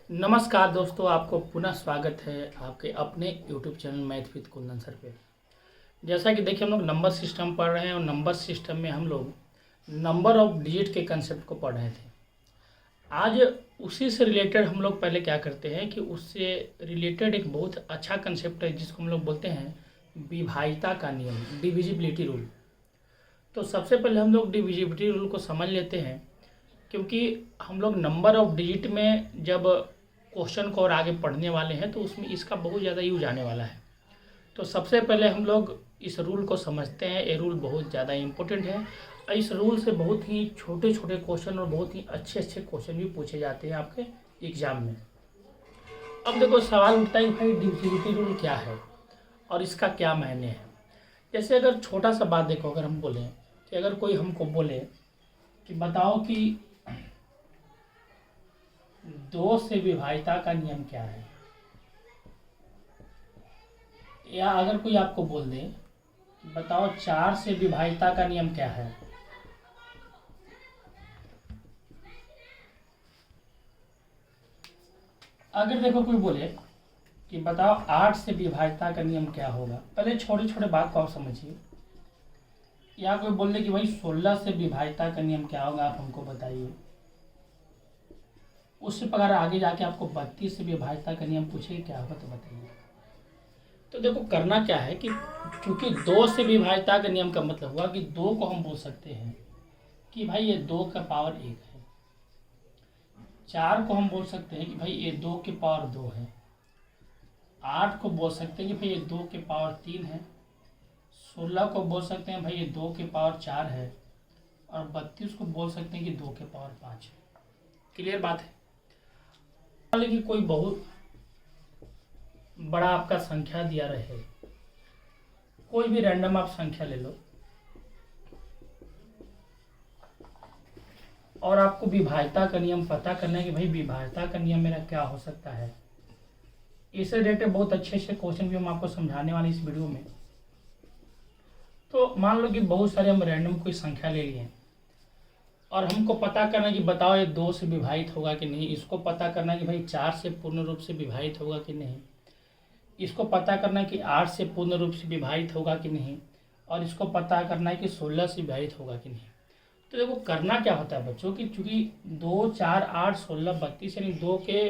नमस्कार दोस्तों, आपको पुनः स्वागत है आपके अपने YouTube channel math with Kundan sir पे। जैसा कि देखिए, हम लोग नंबर सिस्टम पढ़ रहे हैं और नंबर सिस्टम में हम लोग नंबर ऑफ डिजिट के कंसेप्ट को पढ़ रहे थे। आज उसी से रिलेटेड हम लोग पहले क्या करते हैं कि उससे रिलेटेड एक बहुत अच्छा कंसेप्ट है जिसको हम लोग बोलते हैं विभाज्यता का नियम, डिविजिबिलिटी रूल। तो सबसे पहले हम लोग डिविजिबिलिटी रूल को समझ लेते हैं, क्योंकि हम लोग नंबर ऑफ डिजिट में जब क्वेश्चन को और आगे पढ़ने वाले हैं तो उसमें इसका बहुत ज़्यादा यूज आने वाला है। तो सबसे पहले हम लोग इस रूल को समझते हैं। ये रूल बहुत ज़्यादा इम्पोर्टेंट है और इस रूल से बहुत ही छोटे छोटे क्वेश्चन और बहुत ही अच्छे अच्छे क्वेश्चन भी पूछे जाते हैं आपके एग्जाम में। अब देखो, सवाल उठता है भाई डिविजिबिलिटी रूल क्या है और इसका क्या मायने है। जैसे अगर छोटा सा बात देखो, अगर हम बोलें कि अगर कोई हमको बोले कि बताओ कि 2 से विभाज्यता का नियम क्या है, या अगर कोई आपको बोल दे कि बताओ 4 से विभाज्यता का नियम क्या है, अगर देखो कोई बोले कि बताओ 8 से विभाज्यता का नियम क्या होगा, पहले छोटे छोटे बात को आप समझिए। या कोई बोल दे कि भाई 16 से विभाज्यता का नियम क्या होगा, आप हमको बताइए। उससे अगर आगे जाके आपको 32 से विभाज्यता का नियम पूछे क्या होगा तो बताइए। तो देखो, करना क्या है कि चूंकि 2 से विभाज्यता का नियम का मतलब हुआ कि 2 को हम बोल सकते हैं कि भाई ये 2 का पावर 1 है। 4 को हम बोल सकते हैं कि भाई ये 2 के पावर 2 है। 8 को बोल सकते हैं कि भाई ये 2 के पावर 3 है। 16 को बोल सकते हैं भाई ये 2 के पावर 4 है। और 32 को बोल सकते हैं कि 2 के पावर 5 है। क्लियर बात है। कि कोई बहुत बड़ा आपका संख्या दिया रहे, कोई भी रैंडम आप संख्या ले लो और आपको विभाज्यता का नियम पता करना है कि भाई विभाज्यता का नियम मेरा क्या हो सकता है। इससे रिलेटेड बहुत अच्छे अच्छे क्वेश्चन भी हम आपको समझाने वाले इस वीडियो में। तो मान लो कि बहुत सारे हम रैंडम कोई संख्या ले लिए और हमको पता करना है कि बताओ ये 2 से विभाजित होगा कि नहीं। इसको पता करना है कि भाई 4 से पूर्ण रूप से विभाजित होगा कि नहीं। इसको पता करना है कि 8 से पूर्ण रूप से विभाजित होगा कि नहीं। और इसको पता करना है कि 16 से विभाजित होगा कि नहीं। तो देखो, करना क्या होता है बच्चों कि चूंकि 2, 4, 8, 16, 32 यानी 2 के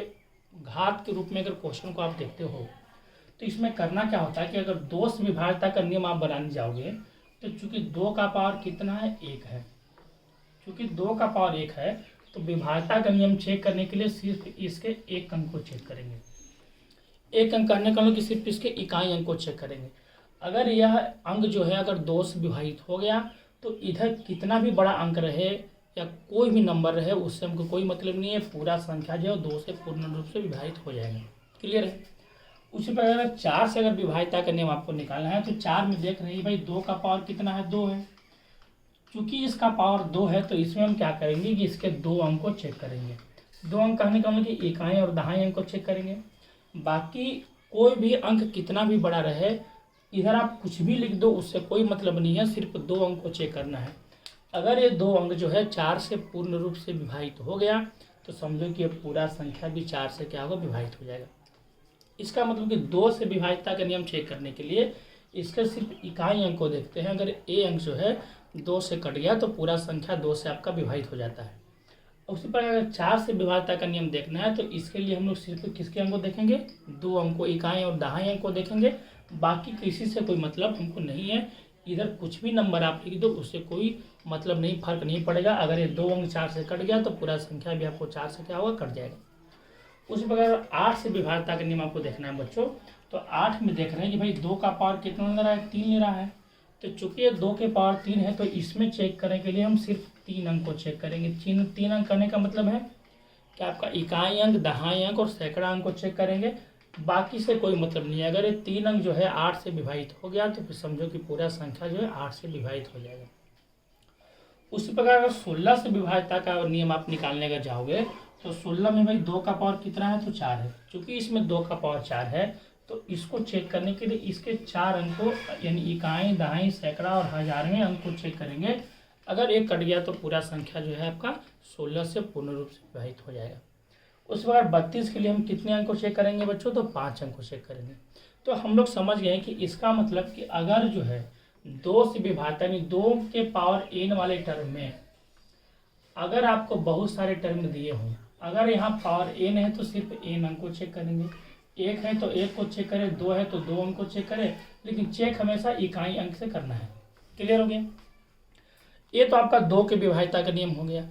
घात के रूप में अगर क्वेश्चन को आप देखते हो तो इसमें करना क्या होता है कि अगर 2 से विभाज्यता का नियम आप बनाने जाओगे तो चूंकि 2 का पावर कितना है, 1 है। क्योंकि 2 का पावर 1 है तो विभाज्यता का नियम चेक करने के लिए सिर्फ इसके एक अंक को चेक करेंगे। एक अंक करने का मतलब कि सिर्फ इसके इकाई अंक को चेक करेंगे। अगर यह अंक जो है अगर 2 से विभाजित हो गया तो इधर कितना भी बड़ा अंक रहे या कोई भी नंबर रहे उससे हमको कोई मतलब नहीं है। पूरा संख्या जो है 2 से पूर्ण रूप से विभाजित हो जाएगा। क्लियर है। उसी प्रकार अगर 4 से अगर विभाज्यता का नियम आपको निकालना है तो 4 में देख रहे हैं भाई 2 का पावर कितना है, 2 है। चूंकि इसका पावर 2 है तो इसमें हम क्या करेंगे कि इसके 2 अंक को चेक करेंगे। 2 अंक कहने का मतलब कि इकाई और दहाई अंक को चेक करेंगे। बाकी कोई भी अंक कितना भी बड़ा रहे, इधर आप कुछ भी लिख दो उससे कोई मतलब नहीं है, सिर्फ 2 अंक को चेक करना है। अगर ये 2 अंक जो है 4 से पूर्ण रूप से विभाजित हो गया तो समझो कि ये पूरा संख्या भी 4 से क्या होगा, विभाजित हो जाएगा। इसका मतलब कि 2 से विभाज्यता का नियम चेक करने के लिए इसके सिर्फ इकाई अंक को देखते हैं। अगर ए अंक जो है 2 से कट गया तो पूरा संख्या 2 से आपका विभाजित हो जाता है। उसी पर अगर 4 से विभाज्यता का नियम देखना है तो इसके लिए हम लोग सिर्फ किसके अंक को देखेंगे, 2 अंक को, इकाई और दहाई अंक को देखेंगे। बाकी किसी से कोई मतलब हमको नहीं है। इधर कुछ भी नंबर आप लिख दो उससे कोई मतलब नहीं, फर्क नहीं पड़ेगा। अगर ये 2 अंक 4 से कट गया तो पूरा संख्या भी आपको 4 से क्या होगा, कट जाएगा। उसी प्रकार 8 से विभाज्यता का नियम आपको देखना है बच्चों। तो 8 में देख रहे हैं कि भाई 2 का पावर कितना ले रहा है, 3 ले रहा है। तो चूंकि ये 2 के पावर 3 है तो इसमें चेक करने के लिए हम सिर्फ 3 अंक को चेक करेंगे। 3 अंक करने का मतलब है कि आपका इकाई अंक, दहाई अंक और सैकड़ा अंक को चेक करेंगे। बाकी से कोई मतलब नहीं है। अगर ये 3 अंक जो है 8 से विभाजित हो गया तो फिर समझो कि पूरा संख्या जो है 8 से विभाजित हो जाएगा। उसी प्रकार अगर 16 से विभाज्यता का नियम आप निकालने का जाओगे तो 16 में भाई 2 का पावर कितना है, तो 4 है। चूंकि इसमें 2 का पावर 4 है तो इसको चेक करने के लिए इसके 4 अंक को यानी इकाई, दहाई, सैकड़ा और हजारवें अंक को चेक करेंगे। अगर एक कट गया तो पूरा संख्या जो है आपका 16 से पूर्ण रूप से विभाजित हो जाएगा। उस प्रकार 32 के लिए हम कितने अंक को चेक करेंगे बच्चों, तो 5 अंक को चेक करेंगे। तो हम लोग समझ गए कि इसका मतलब कि अगर जो है 2 से विभाज्य यानी 2 के पावर n वाले टर्म में अगर आपको बहुत सारे टर्म दिए हों, अगर यहाँ पावर n है तो सिर्फ n अंक को चेक करेंगे, 1 है तो 1 को चेक करें, 2 है तो 2 अंक को चेक करें, लेकिन चेक हमेशा इकाई अंक से करना है। क्लियर हो गया? ये तो आपका 2 के विभाज्यता का नियम हो गया,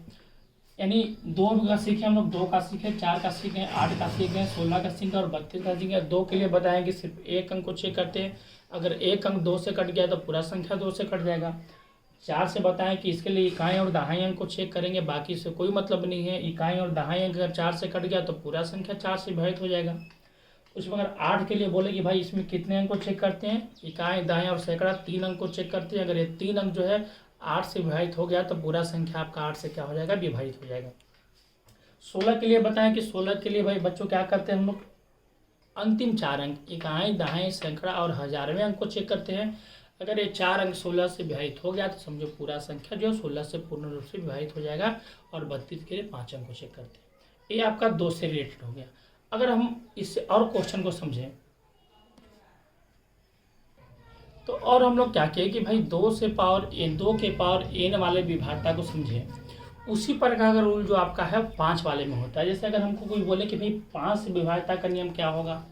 यानी 2 का सीखे हम लोग, 2 का सीखे, 4 का सीखे, 8 का सीखे, 16 का सीखे और 32 का सीखे। 2 के लिए बताएं कि सिर्फ 1 अंक को चेक करते हैं, अगर 1 अंक 2 से कट गया तो पूरा संख्या 2 से कट जाएगा। 4 से बताएं कि इसके लिए इकाई और दहाई अंक को चेक करेंगे, बाकी से कोई मतलब नहीं है। इकाई और दहाई अंक अगर 4 से कट गया तो पूरा संख्या 4 से विभाजित हो जाएगा। उस अगर 8 के लिए बोले कि भाई इसमें कितने अंक को चेक करते हैं, इकाई दहाई और सैकड़ा 3 अंक को चेक करते हैं। अगर ये 3 अंक जो है 8 से विभाजित हो गया तो पूरा संख्या आपका 8 से क्या हो जाएगा, विभाजित हो जाएगा। 16 के लिए बताएं कि 16 के लिए भाई बच्चों क्या करते हैं हम लोग, अंतिम 4 अंक इकाई दहाई सैकड़ा और हजारवें अंक को चेक करते हैं। अगर ये 4 अंक 16 से विभाजित हो गया तो समझो पूरा संख्या जो है 16 से पूर्ण रूप से विभाजित हो जाएगा। और 32 के लिए 5 अंक को चेक करते हैं। ये आपका 2 से रिलेटेड हो गया। अगर हम इससे और क्वेश्चन को समझें तो और हम लोग क्या किए कि भाई 2 के पावर n वाले विभाज्यता को समझें। उसी प्रकार का रूल जो आपका है 5 वाले में होता है। जैसे अगर हमको कोई बोले कि भाई 5 से विभाज्यता का नियम क्या होगा,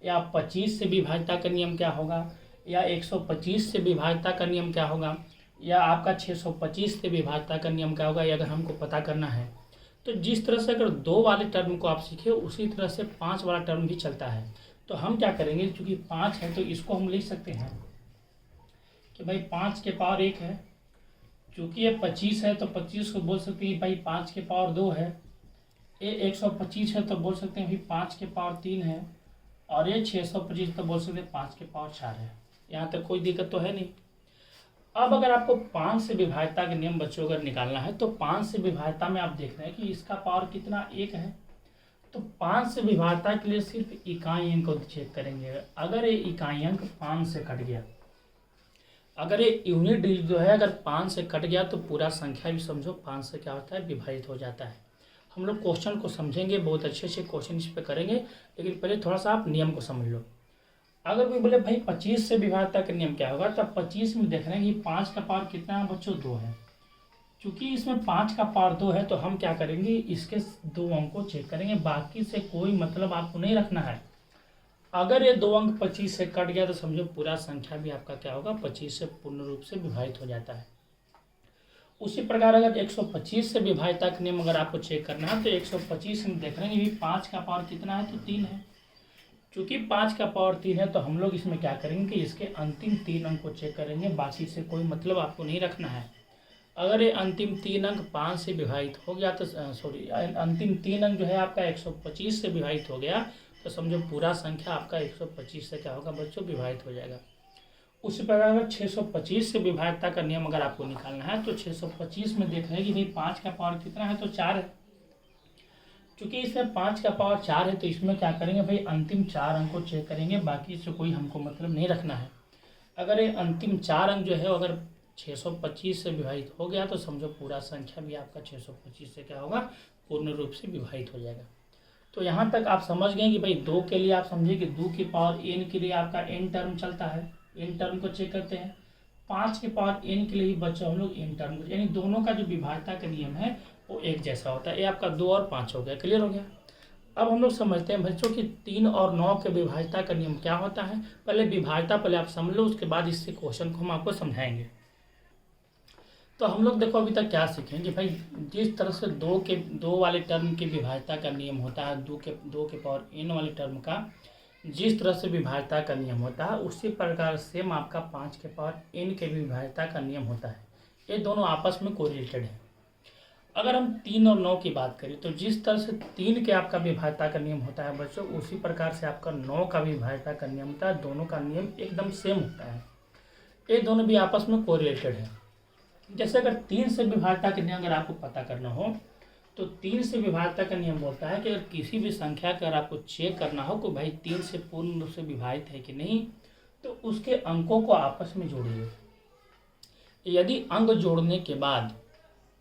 या 25 से विभाज्यता का नियम क्या होगा, या 125 से विभाज्यता का नियम क्या होगा, या आपका 625 से विभाज्यता का नियम क्या होगा, ये अगर हमको पता करना है तो जिस तरह से अगर 2 वाले टर्म को आप सीखे उसी तरह से 5 वाला टर्म भी चलता है। तो हम क्या करेंगे, चूंकि 5 है तो इसको हम लिख सकते हैं कि भाई 5 के पावर 1 है। चूंकि ये 25 है तो 25 को बोल सकते हैं भाई 5 के पावर 2 है। ये 125 है तो बोल सकते हैं भाई 5 के पावर 3 है। और ये 625 तो बोल सकते हैं 5 के पावर 4 है। यहाँ तक कोई दिक्कत तो है नहीं। अब अगर आपको 5 से विभाज्यता के नियम बच्चों अगर निकालना है तो 5 से विभाज्यता में आप देख रहे हैं कि इसका पावर कितना 1 है। तो 5 से विभाज्यता के लिए सिर्फ इकाई अंक को चेक करेंगे। अगर ये इकाई अंक 5 से कट गया, अगर ये यूनिट डिजिट जो है अगर 5 से कट गया तो पूरा संख्या भी समझो 5 से क्या होता है, विभाजित हो जाता है। हम लोग क्वेश्चन को समझेंगे, बहुत अच्छे से क्वेश्चन इस पे करेंगे, लेकिन पहले थोड़ा सा आप नियम को समझ लो। अगर कोई बोले भाई 25 से विभाज्यता का नियम क्या होगा, तब 25 में देख रहे हैं कि 5 का पावर कितना है बच्चों, 2 है। चूंकि इसमें 5 का पावर 2 है तो हम क्या करेंगे, इसके 2 अंक को चेक करेंगे, बाकी से कोई मतलब आपको नहीं रखना है। अगर ये 2 अंक 25 से कट गया तो समझो पूरा संख्या भी आपका क्या होगा, 25 से पूर्ण रूप से विभाजित हो जाता है। उसी प्रकार अगर 125 से विभाज्यता का नियम अगर आपको चेक करना है तो 125 में देख रहे हैं कि 5 का पावर कितना है, तो 3 है। चूंकि 5 का पावर 3 है तो हम लोग इसमें क्या करेंगे कि इसके अंतिम 3 अंक को चेक करेंगे, बाकी से कोई मतलब आपको नहीं रखना है। अगर ये अंतिम 3 अंक 5 से विभाजित हो गया तो अंतिम 3 अंक जो है आपका 125 से विभाजित हो गया तो समझो पूरा संख्या आपका 125 से क्या होगा बच्चों, विभाजित हो जाएगा। उसी प्रकार अगर 625 से विभाज्यता का नियम अगर आपको निकालना है तो 625 में देख रहे हैं कि भाई 5 का पावर कितना है, तो 4 है। चूंकि इसमें 5 का पावर 4 है तो इसमें क्या करेंगे भाई, अंतिम 4 अंक को चेक करेंगे, बाकी से कोई हमको मतलब नहीं रखना है। अगर ये अंतिम 4 अंक जो है अगर 625 से विभाजित हो गया तो समझो पूरा संख्या भी आपका 625 से क्या होगा, पूर्ण रूप से विभाजित हो जाएगा। तो यहाँ तक आप समझ गए कि भाई 2 के लिए आप समझिए कि 2 की पावर n के लिए आपका n टर्म चलता है, n टर्म को चेक करते हैं। 5 के पावर n के लिए ही बच्चों हम लोग n टर्म को, यानी दोनों का जो विभाज्यता का नियम है वो एक जैसा होता है। ये आपका 2 और 5 हो गया, क्लियर हो गया। अब हम लोग समझते हैं बच्चों कि 3 और 9 के विभाज्यता का नियम क्या होता है। पहले विभाज्यता पहले आप समझ लो, उसके बाद इससे क्वेश्चन को हम आपको समझाएंगे। तो हम लोग देखो अभी तक क्या सीखें कि भाई जिस तरह से 2 वाले टर्म की विभाज्यता का नियम होता है, 2 के पावर n वाले टर्म का जिस तरह से विभाज्यता का नियम होता है उसी प्रकार सेम आपका 5 के पावर n के विभाज्यता का नियम होता है। ये दोनों आपस में कोरिलेटेड है। अगर हम 3 और 9 की बात करें तो जिस तरह से 3 के आपका विभाज्यता का नियम होता है बच्चों, उसी प्रकार से आपका 9 का विभाज्यता का नियम होता है। दोनों का नियम एकदम सेम होता है, ये दोनों भी आपस में कोरिलेटेड है। जैसे अगर 3 से विभाज्यता का नियम अगर आपको पता करना हो तो 3 से विभाज्यता का नियम बोलता है कि अगर किसी भी संख्या का अगर आपको चेक करना हो कि भाई 3 से पूर्ण रूप से विभाजित है कि नहीं, तो उसके अंकों को आपस में जोड़िए। यदि अंक जोड़ने के बाद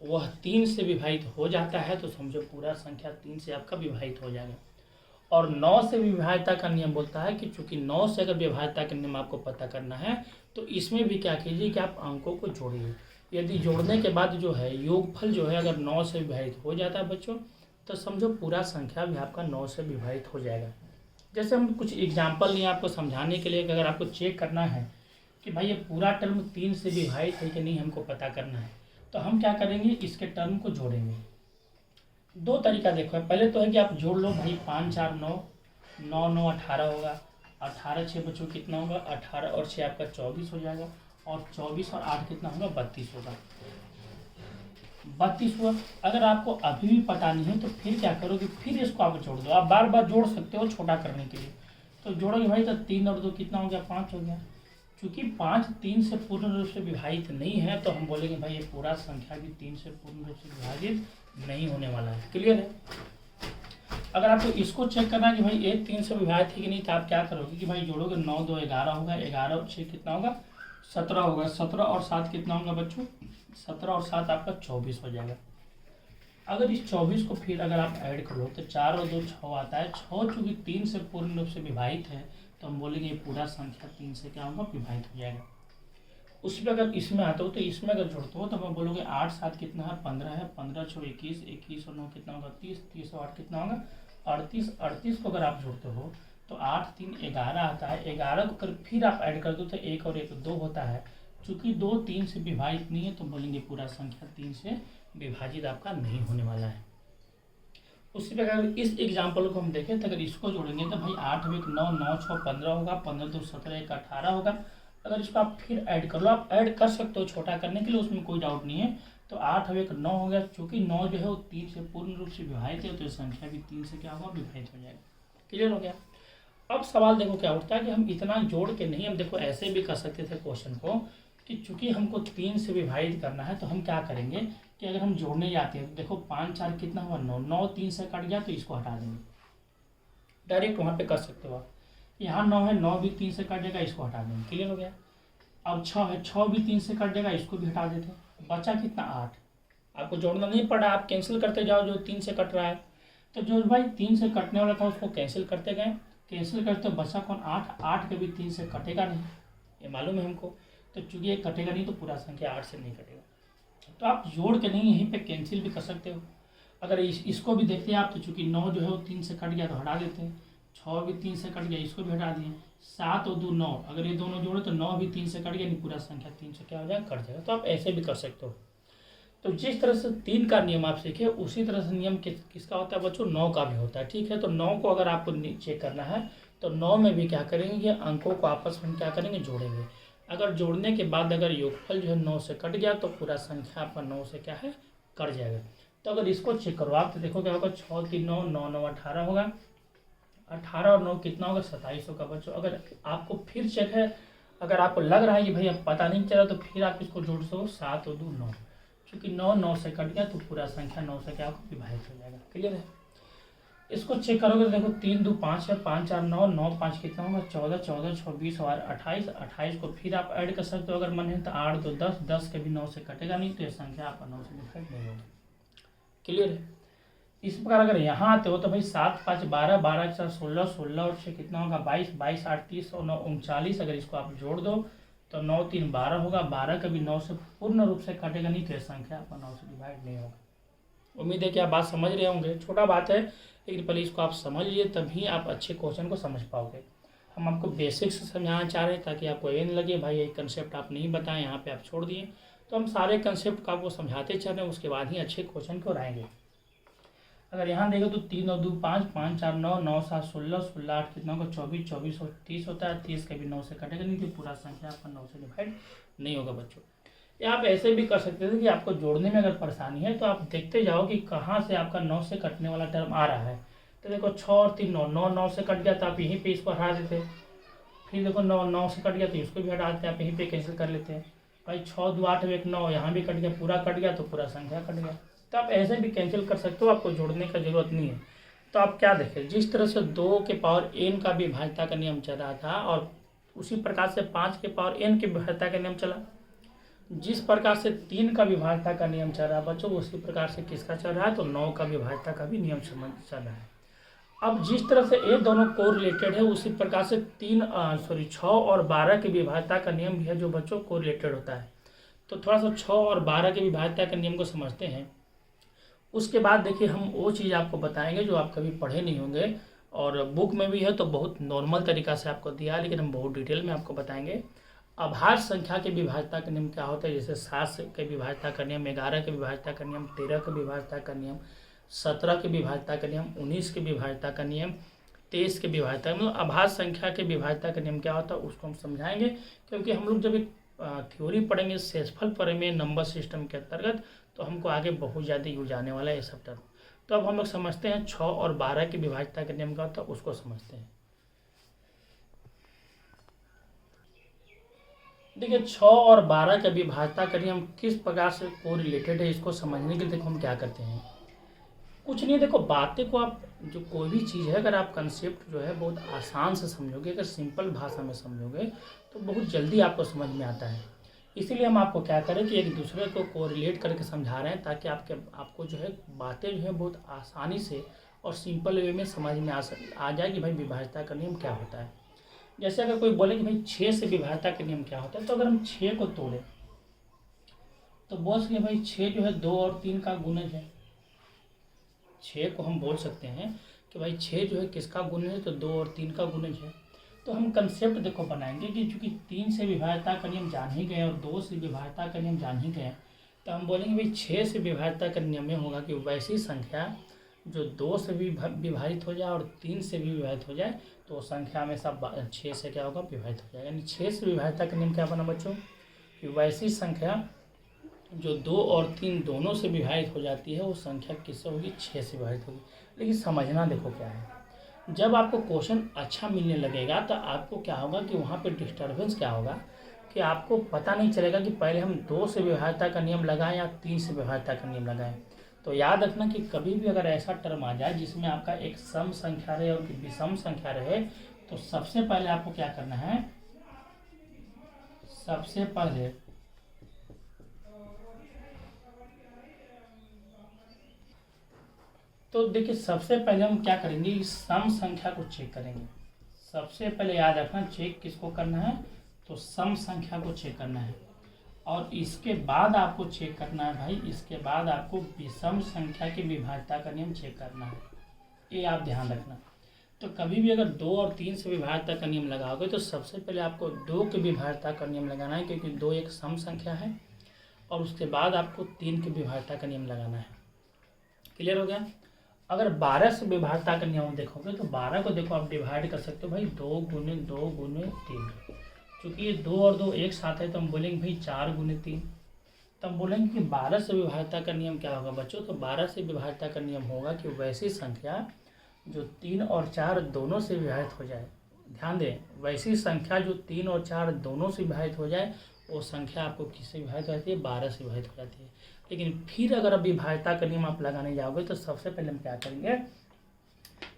वह 3 से विभाजित हो जाता है तो समझो पूरा संख्या 3 से आपका विभाजित हो जाएगा। और 9 से विभाज्यता का नियम बोलता है कि चूंकि 9 से अगर विभाज्यता का नियम आपको पता करना है तो इसमें भी क्या कीजिए कि आप अंकों को जोड़िए। यदि जोड़ने के बाद जो है योगफल जो है अगर 9 से विभाजित हो जाता है बच्चों, तो समझो पूरा संख्या भी आपका 9 से विभाजित हो जाएगा। जैसे हम कुछ एग्जाम्पल लिए आपको समझाने के लिए कि अगर आपको चेक करना है कि भाई ये पूरा टर्म 3 से विभाजित है कि नहीं, हमको पता करना है, तो हम क्या करेंगे, इसके टर्म को जोड़ेंगे। 2 तरीका देखो, पहले तो है कि आप जोड़ लो भाई, 5 4 9, 9 9 18 होगा, 18 6 बच्चों कितना होगा, 18 और 6 आपका 24 हो जाएगा, और 24 और 8 कितना होगा, 32 होगा। 32 हुआ। अगर आपको अभी भी पता नहीं है तो फिर क्या करोगे, फिर इसको आप जोड़ दो। आप बार बार जोड़ सकते हो छोटा करने के लिए, तो जोड़ोगे भाई तो 3 और 2 कितना हो गया, 5 हो गया। चूंकि 5 3 से पूर्ण रूप से विभाजित नहीं है तो हम बोलेंगे भाई ये पूरा संख्या भी 3 से पूर्ण रूप से विभाजित नहीं होने वाला है। क्लियर है। अगर आपको इसको चेक करना है कि भाई ये 3 से विभाजित है कि नहीं, तो आप क्या करोगे कि भाई जोड़ोगे, 9 2 11 होगा, 11 और 6 कितना होगा, 17 होगा, 17 और 7 कितना होगा बच्चों, 17 और 7 आपका 24 हो जाएगा। अगर इस 24 को फिर अगर आप ऐड करो तो 4 और 2 6 आता है। 6 चूंकि 3 से पूर्ण रूप से विभाजित है तो हम बोलेंगे पूरा संख्या 3 से क्या होगा, विभाजित हो जाएगा। उसी पर अगर इसमें आता हो तो इसमें अगर जोड़ते हो तो हम बोलोगे 8 7 कितना है, 15 है, 15 6 21, 21 और 9 कितना होगा, 30, 30 और 8 कितना होगा, 38, 38 को अगर आप जोड़ते हो तो 8 3 11 आता है। 11 को अगर फिर आप ऐड कर दो तो 1 और 1 2 होता है। चूंकि 2 3 से विभाजित नहीं है तो बोलेंगे पूरा संख्या 3 से विभाजित आपका नहीं होने वाला है। उसी प्रकार इस एग्जाम्पल को हम देखें तो अगर इसको जोड़ेंगे तो भाई 8 1 9 9 6 15 होगा, 15 2 17 1 18 होगा। अगर इसको आप फिर ऐड कर लो, आप ऐड कर सकते हो छोटा करने के लिए, उसमें कोई डाउट नहीं है। तो 8 1 9 हो गया। चूंकि 9 जो है वो 3 से पूर्ण रूप से विभाजित है तो ये संख्या भी 3 से क्या होगा, विभाजित हो जाएगा। क्लियर हो गया। अब सवाल देखो क्या उठता है कि हम इतना जोड़ के नहीं, हम देखो ऐसे भी कर सकते थे क्वेश्चन को कि चूंकि हमको 3 से विभाजित करना है तो हम क्या करेंगे कि अगर हम जोड़ने जाते हैं तो देखो 5 4 कितना हुआ, 9, 9 3 से कट गया तो इसको हटा देंगे। डायरेक्ट वहाँ पे कर सकते हो आप। यहाँ 9 है, 9 भी 3 से कट जाएगा, इसको हटा देंगे। क्लियर हो गया। अब 6 है, 6 भी 3 से कट जाएगा, इसको भी हटा देते। बचा कितना, 8। आपको जोड़ना नहीं पड़ा, आप कैंसिल करते जाओ जो 3 से कट रहा है। तो जो भाई 3 से कटने वाला था उसको कैंसिल करते गए, कैंसिल करते बचा कौन, 8। 8 कभी 3 से कटेगा नहीं, ये मालूम है हमको। तो चूंकि ये कटेगा नहीं तो पूरा संख्या 8 से नहीं कटेगा। तो आप जोड़ के नहीं, यहीं पे कैंसिल भी कर सकते हो। अगर इसको भी देखते हैं आप तो चूंकि 9 जो है वो 3 से कट गया तो हटा देते हैं। 6 भी 3 से कट गया, इसको भी हटा दिए। 7 और 2 9, अगर ये दोनों जोड़े तो 9 भी 3 से कट गया, नहीं पूरा संख्या 3 से क्या हो जाएगा, कट जाएगा। तो आप ऐसे भी कर सकते हो। तो जिस तरह से 3 का नियम आप सीखे उसी तरह से नियम किसका होता है बच्चों, 9 का भी होता है। ठीक है। तो 9 को अगर आपको चेक करना है तो 9 में भी क्या करेंगे कि अंकों को आपस में क्या करेंगे, जोड़ेंगे। अगर जोड़ने के बाद अगर योगफल जो है 9 से कट गया तो पूरा संख्या आपका 9 से क्या है, कट जाएगा। तो अगर इसको चेक करो आप तो देखो क्या होगा, 6 3 9 9 9 18 होगा, 18 और 9 कितना होगा, 27 होगा बच्चों। अगर आपको फिर चेक है, अगर आपको लग रहा है कि भाई अब पता नहीं चला तो फिर आप इसको जोड़ सो, 7 और 2 9। चूँकि 9 9 से कट गया तो पूरा संख्या 9 से क्या होगा, विभाजित हो जाएगा। क्लियर है। इसको चेक करोगे तो देखो 3 2 5 है, 5 4 9 9 5 कितना होगा, 14 14 26 और 28। 28 को फिर आप ऐड कर सकते हो अगर मन है तो। 8 2 10, 10 कभी 9 से कटेगा नहीं तो ये संख्या आपका 9 से विभाजित नहीं होगा। क्लियर है। इस प्रकार अगर यहाँ आते हो तो भाई 7 5 12, 12 4 16, 16 और 6 कितना होगा, 22, 22 8 30 और 9 39। अगर इसको आप जोड़ दो तो 9 3 12 होगा। 12 कभी 9 से पूर्ण रूप से कटेगा नहीं तो ये संख्या आपका 9 से डिवाइड नहीं होगा। उम्मीद है कि आप बात समझ रहे होंगे। छोटा बात है लेकिन पहले इसको आप समझ लीजिए तभी आप अच्छे क्वेश्चन को समझ पाओगे। हम आपको बेसिक्स समझाना चाह रहे हैं ताकि आपको ये नहीं लगे भाई ये कंसेप्ट आप नहीं बताएं, यहाँ पे आप छोड़ दिए। तो हम सारे कंसेप्ट का आपको समझाते चल रहे हैं, उसके बाद ही अच्छे क्वेश्चन को आएंगे। अगर यहाँ देखो तो 3 और 2 5, 5 4 9, 9 7 16, 16 8 कितना होगा, 24, 24 और 30 होता है। 30 कभी 9 से कटेगा नहीं तो पूरा संख्या आपका 9 से डिवाइड नहीं होगा बच्चों। या आप ऐसे भी कर सकते थे कि आपको जोड़ने में अगर परेशानी है तो आप देखते जाओ कि कहाँ से आपका 9 से कटने वाला टर्म आ रहा है। तो देखो 6 और 3 9, 9 9 से कट गया तो आप यहीं पे इसको हटा देते। फिर देखो 9 9 से कट गया तो इसको भी हटा देते, आप यहीं पे कैंसिल कर लेते हैं। भाई 6 2 8 1 9, यहाँ भी कट गया, पूरा कट गया तो पूरा संख्या कट गया। तो आप ऐसे भी कैंसिल कर सकते हो, आपको जोड़ने का जरूरत नहीं है। तो आप क्या देखें, जिस तरह से 2 के पावर n का विभाज्यता का नियम चल रहा था और उसी प्रकार से 5 के पावर n के विभाज्यता का नियम चला। जिस प्रकार से 3 का विभाज्यता का नियम चल रहा है बच्चों, उसी प्रकार से किसका चल रहा है, तो 9 का विभाज्यता का भी नियम चल रहा है। अब जिस तरह से ये दोनों को रिलेटेड है, उसी प्रकार से 6 और 12 के विभाज्यता का नियम भी है जो बच्चों को रिलेटेड होता है। तो थोड़ा सा 6 और 12 के विभाज्यता के नियम को समझते हैं। उसके बाद देखिए हम वो चीज़ आपको बताएंगे जो आप कभी पढ़े नहीं होंगे, और बुक में भी है तो बहुत नॉर्मल तरीका से आपको दिया है, लेकिन हम बहुत डिटेल में आपको बताएंगे। अभाज्य संख्या के विभाज्यता का नियम क्या होता है, जैसे 7 के विभाज्यता का नियम, 11 के विभाज्यता का नियम, 13 के विभाज्यता का नियम, 17 के विभाज्यता का नियम, 19 के विभाज्यता का नियम, 23 के विभाज्यता, मतलब अभाज्य संख्या के विभाज्यता का नियम क्या होता है उसको हम समझाएंगे। क्योंकि हम लोग जब एक थ्योरी पढ़ेंगे शेषफल प्रमेय नंबर सिस्टम के अंतर्गत, तो हमको आगे बहुत ज़्यादा यूज आने वाला है ये सब टर्म। तो अब हम लोग समझते हैं 6 और 12 की विभाज्यता का नियम क्या होता है उसको समझते हैं। देखिए 6 और 12 का विभाज्यता का नियम किस प्रकार से को रिलेटेड है, इसको समझने के लिए देखो हम क्या करते हैं। कुछ नहीं, देखो बातें को आप जो कोई भी चीज़ है अगर आप कंसेप्ट जो है बहुत आसान से समझोगे, अगर सिंपल भाषा में समझोगे तो बहुत जल्दी आपको समझ में आता है। इसीलिए हम आपको क्या करें कि एक दूसरे को कोरिलेट करके समझा रहे हैं, ताकि आपको जो है बातें जो है बहुत आसानी से और सिंपल वे में समझ में आ जाए कि भाई विभाज्यता का नियम क्या होता है। जैसे अगर कोई बोले कि भाई 6 से विभाज्यता का नियम क्या होता है, तो अगर हम 6 को तोड़ें तो बोल सकते भाई 6 जो है 2 और 3 का गुणज है। 6 को हम बोल सकते हैं कि भाई 6 जो है किसका गुणज है, तो 2 और 3 का गुणज है। तो हम कंसेप्ट देखो बनाएंगे कि चूंकि 3 से विभाज्यता का नियम जान ही गए और 2 से विभाज्यता का नियम जान ही गए, तो हम बोलेंगे भाई 6 से विभाज्यता का नियम में होगा कि वैसी संख्या जो 2 से भी विभाजित हो जाए और 3 से भी विभाजित हो जाए, तो संख्या में सब 6 से क्या होगा, विभाजित हो जाएगा। यानी 6 से विभाज्यता का नियम क्या बना बच्चों, कि वैसी संख्या जो 2 और 3 दोनों से विभाजित हो जाती है वो संख्या किससे होगी, 6 से विभाजित होगी। लेकिन समझना देखो क्या है, जब आपको क्वेश्चन अच्छा मिलने लगेगा तो आपको क्या होगा कि वहाँ पे डिस्टर्बेंस क्या होगा कि आपको पता नहीं चलेगा कि पहले हम 2 से विभाज्यता का नियम लगाएं या 3 से विभाज्यता का नियम लगाएं। तो याद रखना कि कभी भी अगर ऐसा टर्म आ जाए जिसमें आपका एक सम संख्या रहे और विषम संख्या रहे, तो सबसे पहले आपको क्या करना है, सबसे पहले तो देखिए सबसे पहले हम क्या करेंगे, इस सम संख्या को चेक करेंगे। सबसे पहले याद रखना चेक किसको करना है, तो सम संख्या को चेक करना है। और इसके बाद आपको चेक करना है भाई, इसके बाद आपको विषम संख्या की विभाज्यता का नियम चेक करना है। ये आप ध्यान रखना। तो कभी भी अगर 2 और 3 से विभाज्यता का नियम लगाओगे तो सबसे पहले आपको 2 की विभाज्यता का नियम लगाना है, क्योंकि 2 एक सम संख्या है। और उसके बाद आपको 3 की विभाज्यता का नियम लगाना है। क्लियर हो गया। अगर 12 से विभाज्यता का नियम देखोगे तो 12 को देखो आप डिवाइड कर सकते हो भाई 2 गुने 2 गुने 3। चूँकि ये 2 और 2 एक साथ है तो हम बोलेंगे भाई 4 गुने 3। तो हम बोलेंगे कि 12 से विभाज्यता का नियम क्या होगा बच्चों, तो 12 से विभाज्यता का नियम होगा कि वैसी संख्या जो 3 और 4 दोनों से विभाजित हो जाए। ध्यान दें, वैसी संख्या जो 3 और 4 दोनों से विभाजित हो जाए वो संख्या आपको किससे विभाजित हो जाती है, 12 से विभाजित हो जाती है। लेकिन फिर अगर अब विभाज्यता का नियम आप लगाने जाओगे तो सबसे पहले हम क्या करेंगे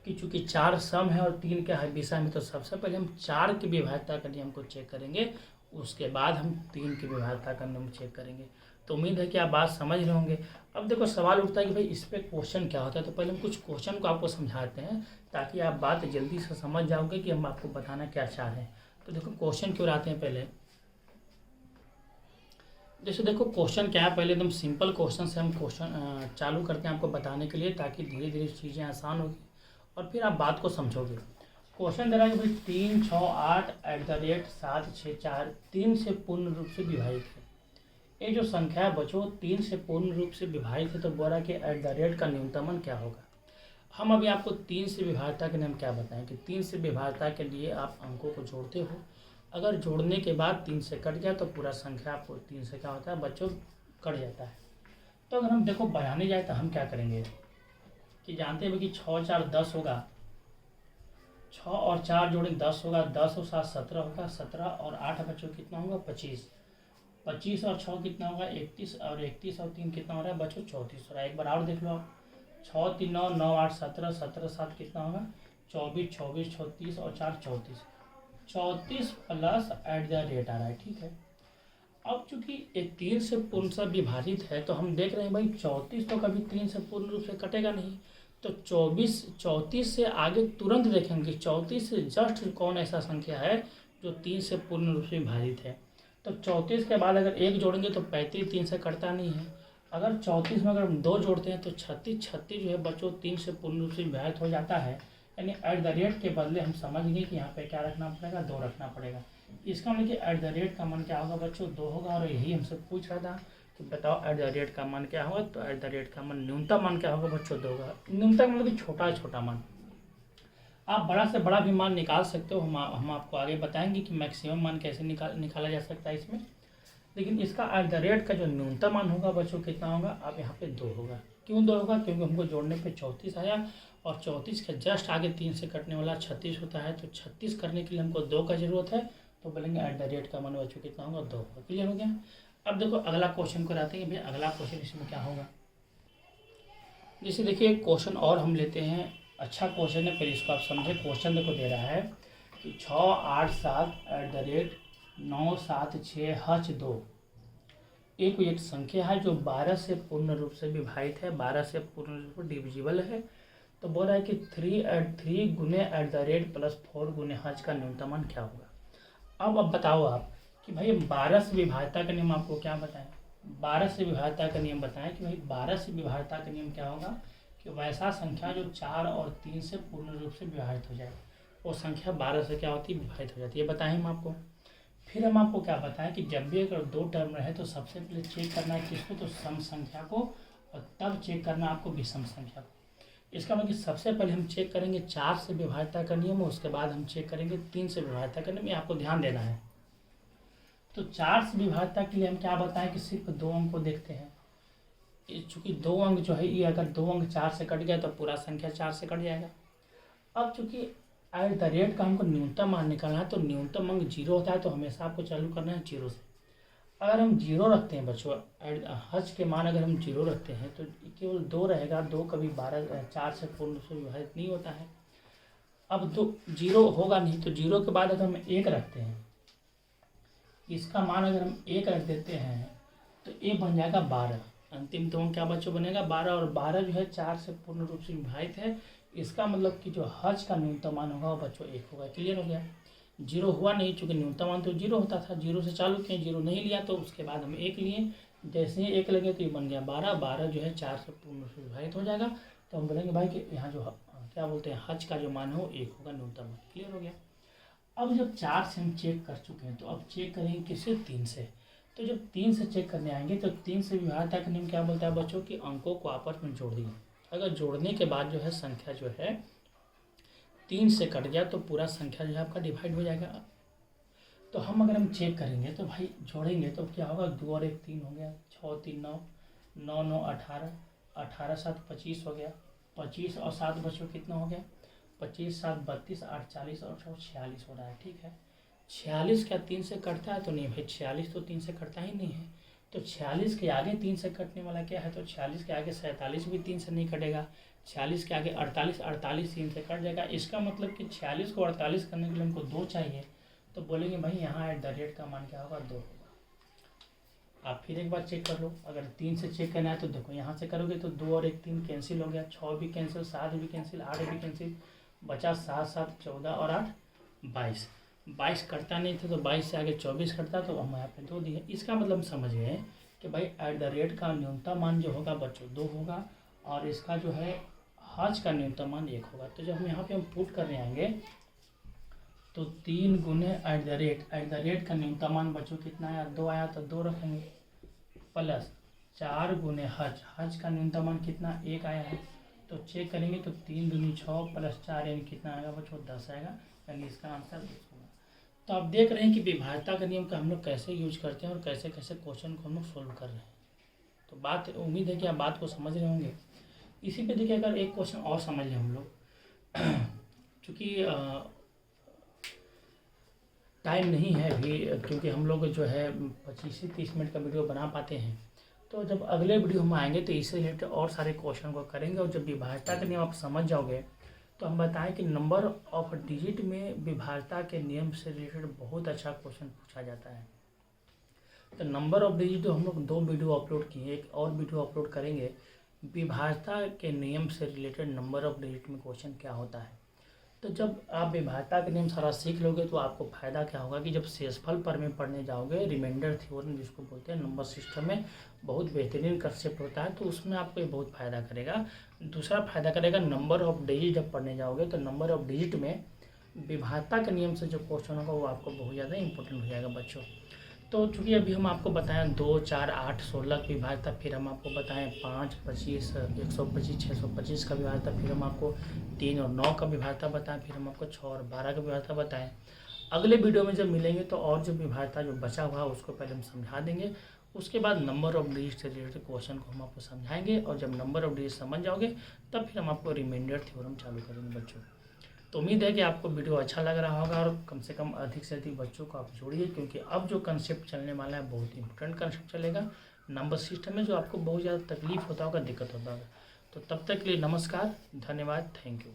कि चूंकि 4 सम है और 3 क्या है विषम में, तो सबसे पहले हम 4 की विभाज्यता का नियम को चेक करेंगे, उसके बाद हम 3 की विभाज्यता का नियम चेक करेंगे। तो उम्मीद है कि आप बात समझ रहे होंगे। अब देखो सवाल उठता है कि भाई इस पर क्वेश्चन क्या होता है, तो पहले हम कुछ क्वेश्चन को आपको समझाते हैं ताकि आप बात जल्दी से समझ जाओगे कि हम आपको बताना क्या चाह रहे हैं। तो देखो क्वेश्चन क्यों आते हैं पहले, जैसे देखो क्वेश्चन क्या है, पहले एकदम सिंपल क्वेश्चन से हम क्वेश्चन चालू करते हैं आपको बताने के लिए, ताकि धीरे धीरे चीज़ें आसान होगी और फिर आप बात को समझोगे। क्वेश्चन दे रहा है कि भाई 3, 6, 8 @ 7, 6, 4 3 से पूर्ण रूप से विभाजित है। ये जो संख्या है बच्चों 3 से पूर्ण रूप से विभाजित है, तो बोला कि @ का न्यूनतमन क्या होगा। हम अभी आपको 3 से विभाज्यता के नियम क्या बताएं कि 3 से विभाज्यता के लिए आप अंकों को जोड़ते हो, अगर जोड़ने के बाद 3 से कट गया तो पूरा संख्या आपको 3 से क्या होता है बच्चों, कट जाता है। तो अगर हम देखो बढ़ाने जाए तो हम क्या करेंगे कि जानते हैं कि 6 4 10 होगा, 6 और 4 जोड़े 10 होगा, 10 और 7 17 होगा, 17 और 8 बच्चों कितना होगा 25, 25 और 6 कितना होगा 31, और 31 और 3 कितना हो रहा है बच्चों 34 हो रहा है। एक बार और देख लो आप, 6 3 9 9 8 17, 17 7 कितना होगा 24, 24 36 और 4 34, 34 प्लस @ आ रहा है। ठीक है, अब चूंकि ये 3 से पूर्णतः विभाजित है तो हम देख रहे हैं भाई 34 तो कभी 3 से पूर्ण रूप से कटेगा नहीं। तो 34 से आगे तुरंत देखेंगे 34 से जस्ट कौन ऐसा संख्या है जो 3 से पूर्ण रूप से विभाजित है। तो 34 के बाद अगर 1 जोड़ेंगे तो 35 3 से कटता नहीं है। अगर 34 में अगर हम 2 जोड़ते हैं तो 36 जो है बच्चों 3 से पूर्ण रूप से विभाजित हो जाता है। यानी एट द रेट के बदले हम समझ गए कि यहाँ पे क्या रखना पड़ेगा, 2 रखना पड़ेगा। इसका मतलब कि एट द रेट का मान क्या होगा बच्चों, 2 होगा। और यही हमसे पूछ रहा था कि बताओ एट द रेट का मान क्या होगा। तो एट द रेट का मान न्यूनतम मान क्या होगा बच्चों, 2 होगा। न्यूनतम मतलब कि छोटा मान। आप बड़ा से बड़ा भी मान निकाल सकते हो। हम आपको आगे बताएंगे कि मैक्सिमम मान कैसे निकाला जा सकता है इसमें। लेकिन इसका एट द रेट का जो न्यूनतम मान होगा बच्चों कितना होगा, आप यहाँ पे 2 होगा। क्यों 2 होगा, क्योंकि हमको जोड़ने पे 34 आया और 34 के जस्ट आगे 3 से कटने वाला 36 होता है। तो 36 करने के लिए हमको 2 का जरूरत है। तो बोलेंगे एट द रेट का मान बच्चों कितना होगा, 2 होगा। क्लियर हो गया। अब देखो अगला क्वेश्चन को लाते हैं। भाई अगला क्वेश्चन इसमें क्या होगा, जैसे देखिए क्वेश्चन और हम लेते हैं। अच्छा क्वेश्चन है, फिर इसको आप समझे। क्वेश्चन देखो दे रहा है कि 6 8 7 एट द रेट 9 7 6 H 2 एक संख्या है जो 12 से पूर्ण रूप से विभाजित है, 12 से पूर्ण रूप से डिविजिबल है। तो बोल रहा है कि 3 गुने एट द रेट प्लस 4 गुने H का न्यूनतम मान क्या होगा। अब बताओ आप कि भाई 12 से विभाज्यता का नियम आपको क्या बताएं, 12 से विभाज्यता का नियम बताएं कि भाई 12 से विभाज्यता का नियम क्या होगा कि वैसा संख्या जो 4 और 3 से पूर्ण रूप से विभाजित हो जाए, वो संख्या 12 से क्या होती है, विभाजित हो जाती है। बताएं हम आपको। फिर हम आपको क्या बताएं कि जब भी अगर 2 टर्म रहे तो सबसे पहले चेक करना है किसको, तो सम संख्या को, और तब चेक करना आपको विषम संख्या को। इसका मतलब कि सबसे पहले हम चेक करेंगे 4 से विभाज्यता का नियम, उसके बाद हम चेक करेंगे 3 से विभाज्यता का नियम। ये आपको ध्यान देना है। तो 4 से विभाज्यता के लिए हम क्या बताएं कि सिर्फ 2 अंक को देखते हैं। चूंकि 2 अंक जो है ये अगर 2 अंक 4 से कट गया तो पूरा संख्या 4 से कट जाएगा। अब चूंकि एट द रेट का हमको न्यूनतम मान निकालना है तो न्यूनतम अंक 0 होता है, तो हमेशा आपको चालू करना है 0 से। अगर हम 0 रखते हैं बच्चों, H के मान अगर हम 0 रखते हैं तो केवल 2 रहेगा। 2 कभी 4 से पूर्ण रूप से विभाजित नहीं होता है। अब 2 0 होगा नहीं, तो 0 के बाद अगर हम 1 रखते हैं, इसका मान अगर हम 1 रख देते हैं तो ये बन जाएगा 12। अंतिम तो क्या बच्चों बनेगा 12, और 12 जो है 4 से पूर्ण रूप से विभाजित है। इसका मतलब कि जो H का न्यूनतम मान होगा वो बच्चों 1 होगा। क्लियर हो गया। 0 हुआ नहीं, चूंकि न्यूनतम मान तो 0 होता था, 0 से चालू किए, 0 नहीं लिया तो उसके बाद हम 1 लिए। जैसे ही 1 लगे तो ये बन गया 12। 12 जो है 4 से पूर्ण रूप से विभाजित हो जाएगा। तो हम बोलेंगे भाई कि यहाँ जो क्या बोलते हैं H का जो मान हो 1 होगा न्यूनतम मान। क्लियर हो गया। अब जब 4 से हम चेक कर चुके हैं तो अब चेक करेंगे किससे, 3 से। तो जब 3 से चेक करने आएंगे तो 3 से विभाज्यता का नियम क्या बोलता है बच्चों कि अंकों को आपस में जोड़ दिए। अगर जोड़ने के बाद जो है संख्या जो है 3 से कट गया तो पूरा संख्या जो है आपका डिवाइड हो जाएगा। तो अगर हम चेक करेंगे तो भाई जोड़ेंगे तो क्या होगा, 2 और 1 3 हो गया, 6 3 9, 9 9 18, 18 7 25 हो गया, 25 और 7 बच्चों कितना हो गया, 25 7 32, 8 40 और 46 हो रहा है। ठीक है। 46 क्या 3 से कटता है, तो नहीं भाई 46 तो 3 से कटता ही नहीं है। तो 46 के आगे 3 से कटने वाला क्या है, तो 46 के आगे 47 भी 3 से नहीं कटेगा। 46 के आगे 48, 48 3 से कट जाएगा। इसका मतलब कि 46 को 48 करने के लिए हमको 2 चाहिए। तो बोलेंगे भाई यहाँ एट द रेट का मान क्या होगा, 2 होगा। आप फिर एक बार चेक कर लो। अगर 3 से चेक करना है तो देखो यहाँ से करोगे तो 2 और 1 3 कैंसिल हो गया, 6 भी कैंसिल, 7 भी कैंसिल, 8 भी कैंसिल, बचा 7 7 14 और 8 22। 22 कटता नहीं था तो 22 से आगे 24 कटता, तो हम यहाँ पे 2 दिए। इसका मतलब हम समझ गए कि भाई एट द रेट का न्यूनतम मान जो होगा बच्चों 2 होगा, और इसका जो है H का न्यूनतम मान 1 होगा। तो जब हम यहाँ पे हम पुट करने आएंगे तो 3 गुने एट द रेट का न्यूनतम मान बच्चों कितना आया, 2 आया, तो 2 रखेंगे, प्लस 4 गुने H का न्यूनतम मान कितना, 1 आया है। तो चेक करेंगे तो 3 दूनी 6 प्लस 4 यानी कितना आएगा बच्चों, 10 आएगा। यानी इसका आंसर 10 होगा। तो आप देख रहे हैं कि विभाज्यता का नियम का हम लोग कैसे यूज करते हैं और कैसे कैसे क्वेश्चन को हम लोग सोल्व कर रहे हैं। तो बात उम्मीद है कि आप बात को समझ रहे होंगे। इसी पे देखिए अगर एक क्वेश्चन और समझ लें हम लोग, चूँकि टाइम नहीं है अभी, क्योंकि हम लोग जो है 25 से 30 मिनट का वीडियो बना पाते हैं। तो जब अगले वीडियो में आएंगे तो इससे रिलेटेड और सारे क्वेश्चन को करेंगे। और जब विभाज्यता का नियम आप समझ जाओगे तो हम बताएं कि नंबर ऑफ डिजिट में विभाज्यता के नियम से रिलेटेड बहुत अच्छा क्वेश्चन पूछा जाता है। तो नंबर ऑफ डिजिट जो हम लोग 2 वीडियो अपलोड किए, एक और वीडियो अपलोड करेंगे विभाज्यता के नियम से रिलेटेड नंबर ऑफ डिजिट में क्वेश्चन क्या होता है। तो जब आप विभाज्यता के नियम सारा सीख लोगे तो आपको फ़ायदा क्या होगा कि जब शेषफल पर में पढ़ने जाओगे, रिमाइंडर थ्योरम जिसको बोलते हैं, नंबर सिस्टम में बहुत बेहतरीन कंसेप्ट होता है, तो उसमें आपको ये बहुत फ़ायदा करेगा। दूसरा फ़ायदा करेगा नंबर ऑफ डिजिट जब पढ़ने जाओगे तो नंबर ऑफ डिजिट में विभाज्यता के नियम से जो क्वेश्चन होगा वो आपको बहुत ज़्यादा इंपॉर्टेंट हो जाएगा बच्चों। तो चूँकि अभी हम आपको बताएं 2, 4, 8, 16 की विभाज्यता, फिर हम आपको बताएं 5, 25, 125, 625 का विभाज्यता, फिर हम आपको 3 और 9 का विभाज्यता बताएं, फिर हम आपको 6 और 12 का विभाज्यता बताएं। अगले वीडियो में जब मिलेंगे तो और जो विभाज्यता जो बचा हुआ है उसको पहले हम समझा देंगे, उसके बाद नंबर ऑफ डिजिट से रिलेटेड क्वेश्चन को हम आपको समझाएंगे, और जब नंबर ऑफ डिजिट समझ जाओगे तब फिर हम आपको रिमाइंडर थ्योरम चालू करेंगे बच्चों। तो उम्मीद है कि आपको वीडियो अच्छा लग रहा होगा और कम से कम अधिक से अधिक बच्चों को आप जोड़िए, क्योंकि अब जो कंसेप्ट चलने वाला है बहुत इंपॉर्टेंट कंसेप्ट चलेगा नंबर सिस्टम में, जो आपको बहुत ज़्यादा तकलीफ होता होगा, दिक्कत होता होगा। तो तब तक के लिए नमस्कार, धन्यवाद, थैंक यू।